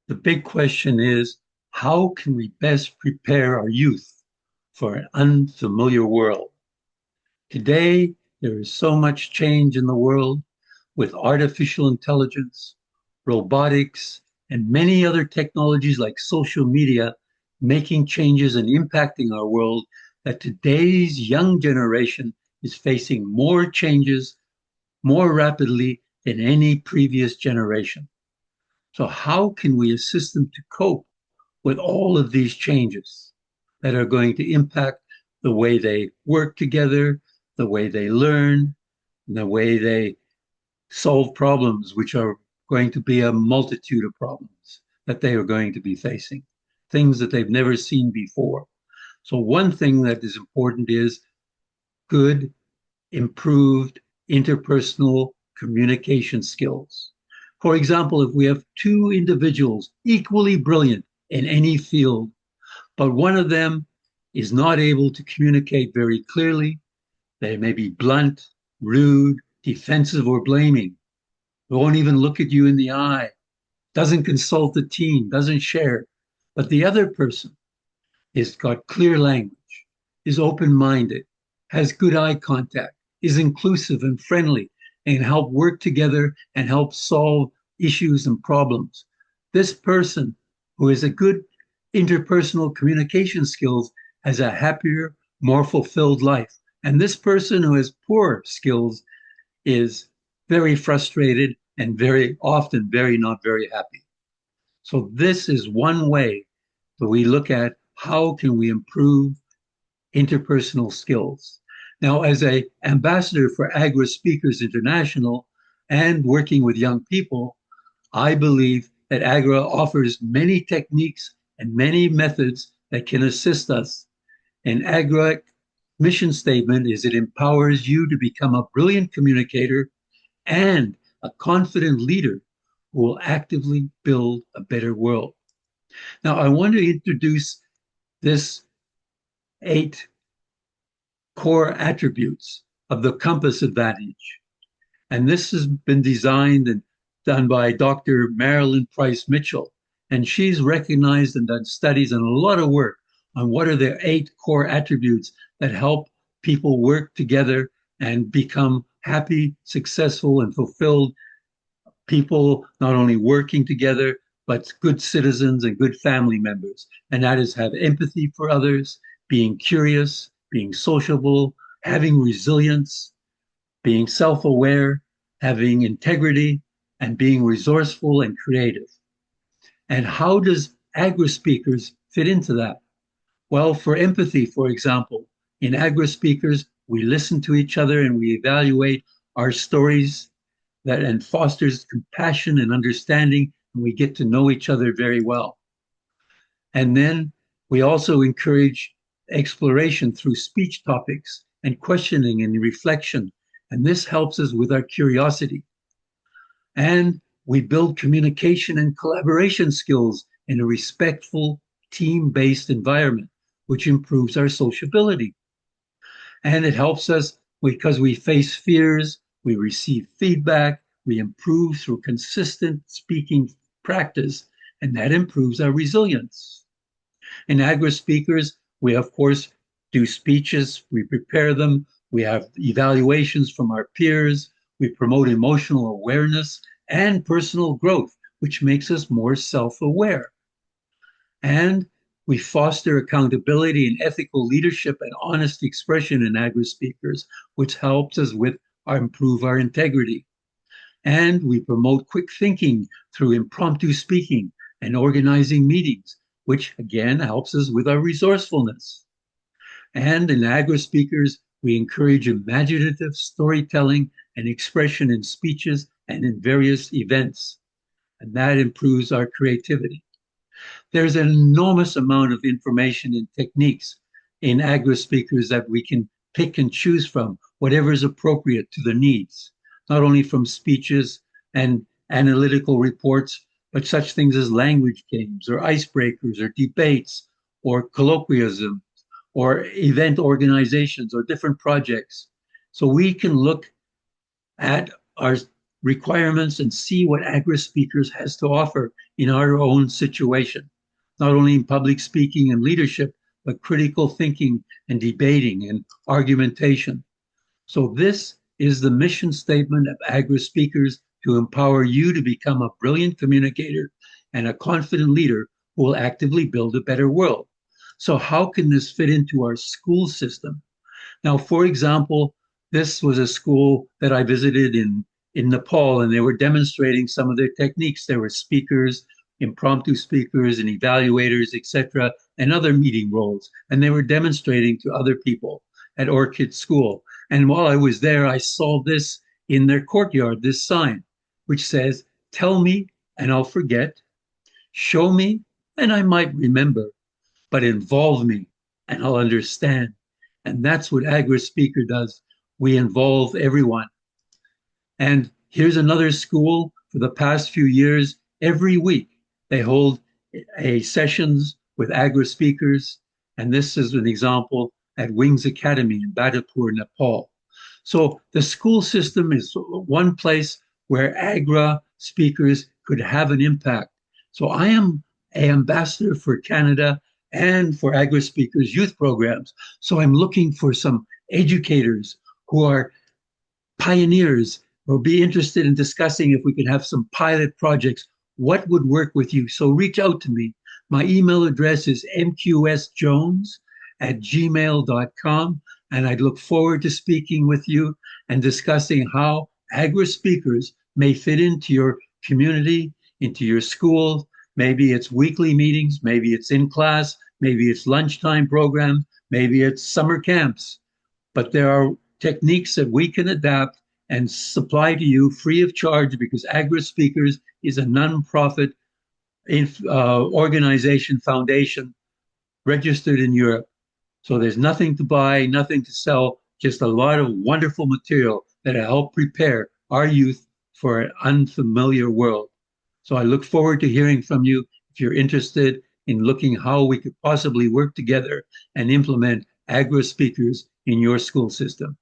The big question is, how can we best prepare our youth for an unfamiliar world? Today, there is so much change in the world with artificial intelligence, robotics, and many other technologies like social media making changes and impacting our world that today's young generation is facing more changes more rapidly than any previous generation. So, how can we assist them to cope with all of these changes that are going to impact the way they work together, the way they learn, the way they solve problems, which are going to be a multitude of problems that they are going to be facing, things that they've never seen before. So, one thing that is important is good, improved interpersonal communication skills. For example, if we have two individuals equally brilliant in any field, but one of them is not able to communicate very clearly, they may be blunt, rude, defensive, or blaming, won't even look at you in the eye, doesn't consult the team, doesn't share. But the other person has got clear language, is open minded, has good eye contact, is inclusive and friendly, and help work together and help solve issues and problems. This person who has a good interpersonal communication skills has a happier, more fulfilled life. And this person who has poor skills is very frustrated and very often very not very happy. So this is one way that we look at how can we improve interpersonal skills. Now, as an ambassador for Agora Speakers International and working with young people, I believe that Agora offers many techniques and many methods that can assist us. And Agora mission statement is it empowers you to become a brilliant communicator and a confident leader who will actively build a better world. Now, I want to introduce this 8 core attributes of the compass advantage. And this has been designed and done by Dr. Marilyn Price Mitchell. And she's recognized and done studies and a lot of work on what are the 8 core attributes that help people work together and become happy, successful, and fulfilled people, not only working together, but good citizens and good family members. And that is have empathy for others, being curious, being sociable, having resilience, being self aware, having integrity, and being resourceful and creative. And how does Agora Speakers fit into that? Well, for empathy, for example, in Agora Speakers, we listen to each other and we evaluate our stories that and fosters compassion and understanding, and we get to know each other very well. And then we also encourage exploration through speech topics and questioning and reflection. And this helps us with our curiosity. And we build communication and collaboration skills in a respectful, team-based environment, which improves our sociability. And it helps us because we face fears, we receive feedback, we improve through consistent speaking practice, and that improves our resilience. In Agora Speakers, we of course do speeches, we prepare them, we have evaluations from our peers, we promote emotional awareness and personal growth, which makes us more self-aware. And we foster accountability and ethical leadership and honest expression in Agora Speakers, which helps us with improve our integrity. And we promote quick thinking through impromptu speaking and organizing meetings, which again helps us with our resourcefulness. And in Agora Speakers, we encourage imaginative storytelling and expression in speeches and in various events. And that improves our creativity. There's an enormous amount of information and techniques in Agora Speakers that we can pick and choose from, whatever is appropriate to the needs, not only from speeches and analytical reports, but such things as language games or icebreakers or debates or colloquialism or event organizations or different projects. So we can look at our requirements and see what Agora Speakers has to offer in our own situation, not only in public speaking and leadership, but critical thinking and debating and argumentation. So this is the mission statement of Agora Speakers, to empower you to become a brilliant communicator and a confident leader who will actively build a better world. So how can this fit into our school system? Now, for example, this was a school that I visited in Nepal, and they were demonstrating some of their techniques. There were speakers, impromptu speakers, and evaluators, etc., and other meeting roles. And they were demonstrating to other people at Orchid School. And while I was there, I saw this in their courtyard, this sign, which says, "Tell me and I'll forget, show me and I might remember, but involve me and I'll understand." And that's what Agora Speaker does. We involve everyone. And here's another school. For the past few years, every week they hold a sessions with Agora Speakers. And this is an example at Wings Academy in Badapur, Nepal. So the school system is one place where Agora Speakers could have an impact. So I am an ambassador for Canada and for Agora Speakers youth programs. So I'm looking for some educators who are pioneers or be interested in discussing if we could have some pilot projects. What would work with you? So reach out to me. My email address is mqsjones@gmail.com, and I'd look forward to speaking with you and discussing how Agora Speakers may fit into your community, into your school. Maybe it's weekly meetings, maybe it's in class, maybe it's lunchtime program, maybe it's summer camps. But there are techniques that we can adapt and supply to you free of charge, because Agora Speakers is a nonprofit organization, foundation, registered in Europe. So there's nothing to buy, nothing to sell, just a lot of wonderful material that will help prepare our youth for an unfamiliar world. So I look forward to hearing from you if you're interested in looking how we could possibly work together and implement Agora Speakers in your school system.